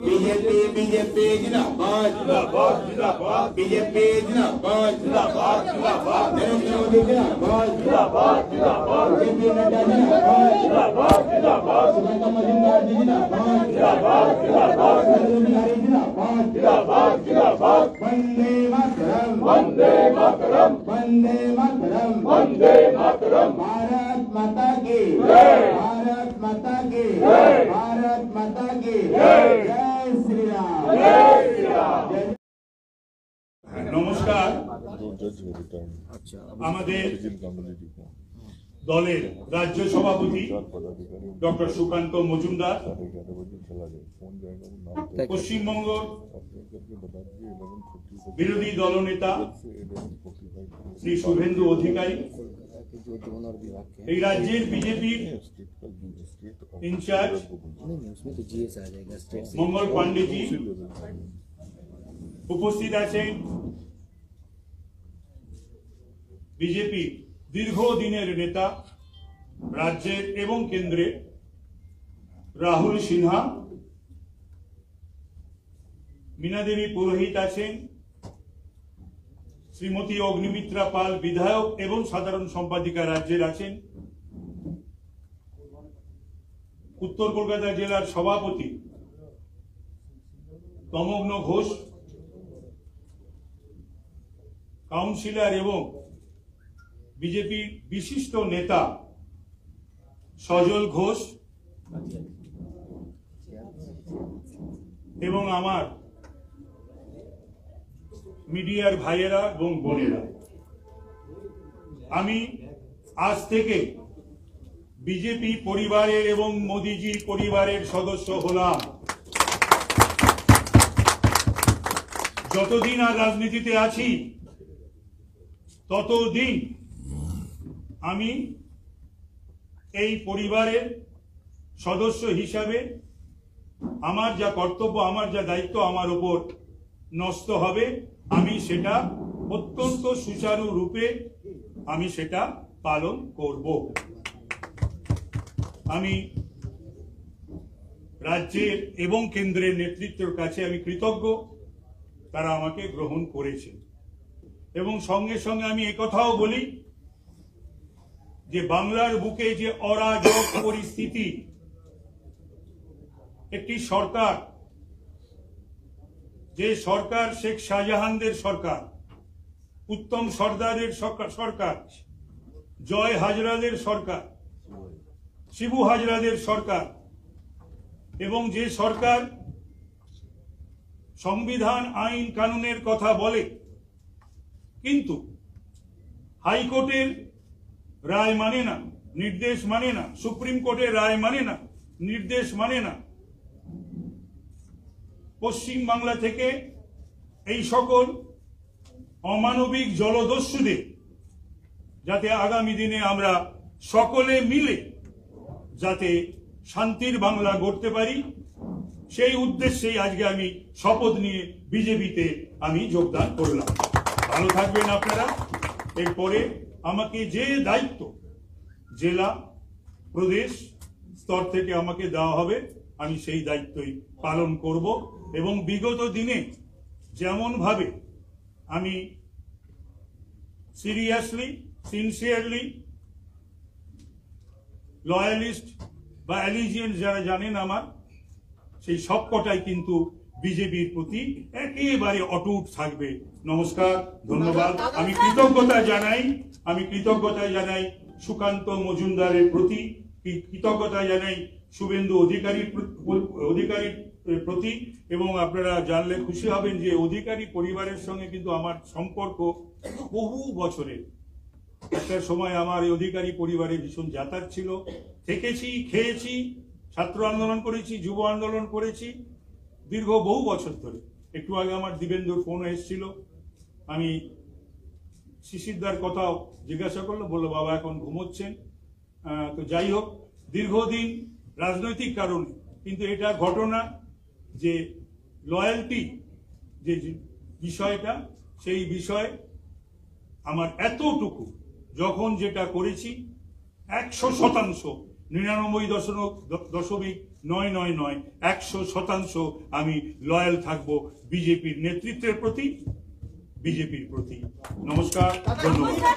BJP जिंदाबाद जिंदाबाद जिंदाबाद बीजेपी जिंदाबाद जिंदाबाद जिंदाबाद नरेंद्र मोदी जिंदाबाद जिंदाबाद जिंदाबाद जेपी नड्डा जिंदाबाद जिंदाबाद जिंदाबाद सुगंधा मजूमदार जी जिंदाबाद जिंदाबाद जिंदाबाद बिहारी जिंदाबाद जिंदाबाद जिंदाबाद वंदे मातरम वंदे मातरम वंदे मातरम वंदे मातरम भारत माता की जय भारत माता की जय भारत माता की जय श्री राम जय श्री राम। নমস্কার। আমাদের দলের রাজ্য সভাপতি ডক্টর সুকান্ত মজুমদার, পশ্চিমবঙ্গ বিরোধী দলনেতা শ্রী শুভেন্দু অধিকারী, এই রাজ্যের বিজেপির ইনচার্জ মঙ্গল পান্ডেজি, উপস্থিত আছেন বিজেপি দীর্ঘদিনের নেতা রাজ্যের এবং কেন্দ্রের রাহুল সিনহা, মীনা দেবী পুরোহিত আছেন, শ্রীমতী অগ্নিমিত্রা পাল বিধায়ক এবং সাধারণ সম্পাদিকা রাজ্যের আছেন, উত্তর কলকাতা জেলার সভাপতি তমগ্ন ঘোষ, কাউন্সিলর এবং বিজেপির বিশিষ্ট নেতা সজল ঘোষ এবং আমার মিডিয়ার ভাইয়েরা এবং বোনেরা, আমি আজ থেকে বিজেপি পরিবারের এবং মোদিজির পরিবারের সদস্য হলাম। যতদিন আর রাজনীতিতে আছি ততদিন আমি এই পরিবারের সদস্য হিসাবে আমার যা কর্তব্য, আমার যা দায়িত্ব আমার উপর ন্যস্ত হবে, আমি সেটা অত্যন্ত সুচারু রূপে আমি সেটা পালন করব। আমি রাজ্যের এবং কেন্দ্রের নেতৃত্বের কাছে আমি কৃতজ্ঞ, তারা আমাকে গ্রহণ করেছে। এবং সঙ্গে সঙ্গে আমি একথাও বলি যে বাংলার বুকে যে অরাজক পরিস্থিতি, একটি সরকার, যে সরকার শেখ শাহজাহানদের সরকার, উত্তম সর্দারের সরকার, জয় হাজরাদের সরকার, শিবু হাজরাদের সরকার, এবং যে সরকার সংবিধান আইন কানুনের কথা বলে কিন্তু হাইকোর্টের রায় মানে না, নির্দেশ মানে না, সুপ্রিম কোর্টের রায় মানে না, নির্দেশ মানে না, পশ্চিম বাংলা থেকে এই সকল অমানবিক জলদস্যুদের যাতে আগামী দিনে আমরা সকলে মিলে যাতে শান্তির বাংলা গড়তে পারি, সেই উদ্দেশ্যেই আজকে আমি শপথ নিয়ে বিজেপিতে আমি যোগদান করলাম। ভালো থাকবেন আপনারা। এরপরে আমাকে যে দায়িত্ব জেলা প্রদেশ স্তর থেকে আমাকে দেওয়া হবে আমি সেই দায়িত্বই পালন করব। এবং বিগত দিনে যেমন ভাবে আমি সিরিয়াসলি, সিনসিয়ারলি, লয়ালিস্ট বা অ্যালিজিয়েন্ট যারা জানেন আমার, সেই সবকটাই কিন্তু বিজেপির প্রতি একেবারে অটুট থাকবে। নমস্কার, ধন্যবাদ। আমি কৃতজ্ঞতা জানাই সুকান্ত মজুমদারের প্রতি, কৃতজ্ঞতা জানাই শুভেন্দু অধিকারীর প্রতি। এবং আপনারা জানলে খুশি হবেন যে অধিকারী পরিবারের সঙ্গে কিন্তু আমার সম্পর্ক বহু বছরের। একটা সময় আমার এই অধিকারী পরিবারে ভীষণ যাতায়াত ছিল, থেকেছি, খেয়েছি, ছাত্র আন্দোলন করেছি, যুব আন্দোলন করেছি দীর্ঘ বহু বছর ধরে। একটু আগে আমার দিবেন্দুর ফোন এসেছিল, আমি শিশিরদার কথাও জিজ্ঞাসা করলো, বললো বাবা এখন ঘুমোচ্ছেন। তো যাই হোক, দীর্ঘদিন রাজনৈতিক কারণে কিন্তু এটা ঘটনা যে লয়্যালটি যে বিষয়টা, সেই বিষয়ে আমার এতটুকু যখন যেটা করেছি 100%, 99.0 নয় নয় নয় 100% আমি লয়াল থাকবো বিজেপির নেতৃত্বের প্রতি, বিজেপির প্রতি। নমস্কার, ধন্যবাদ।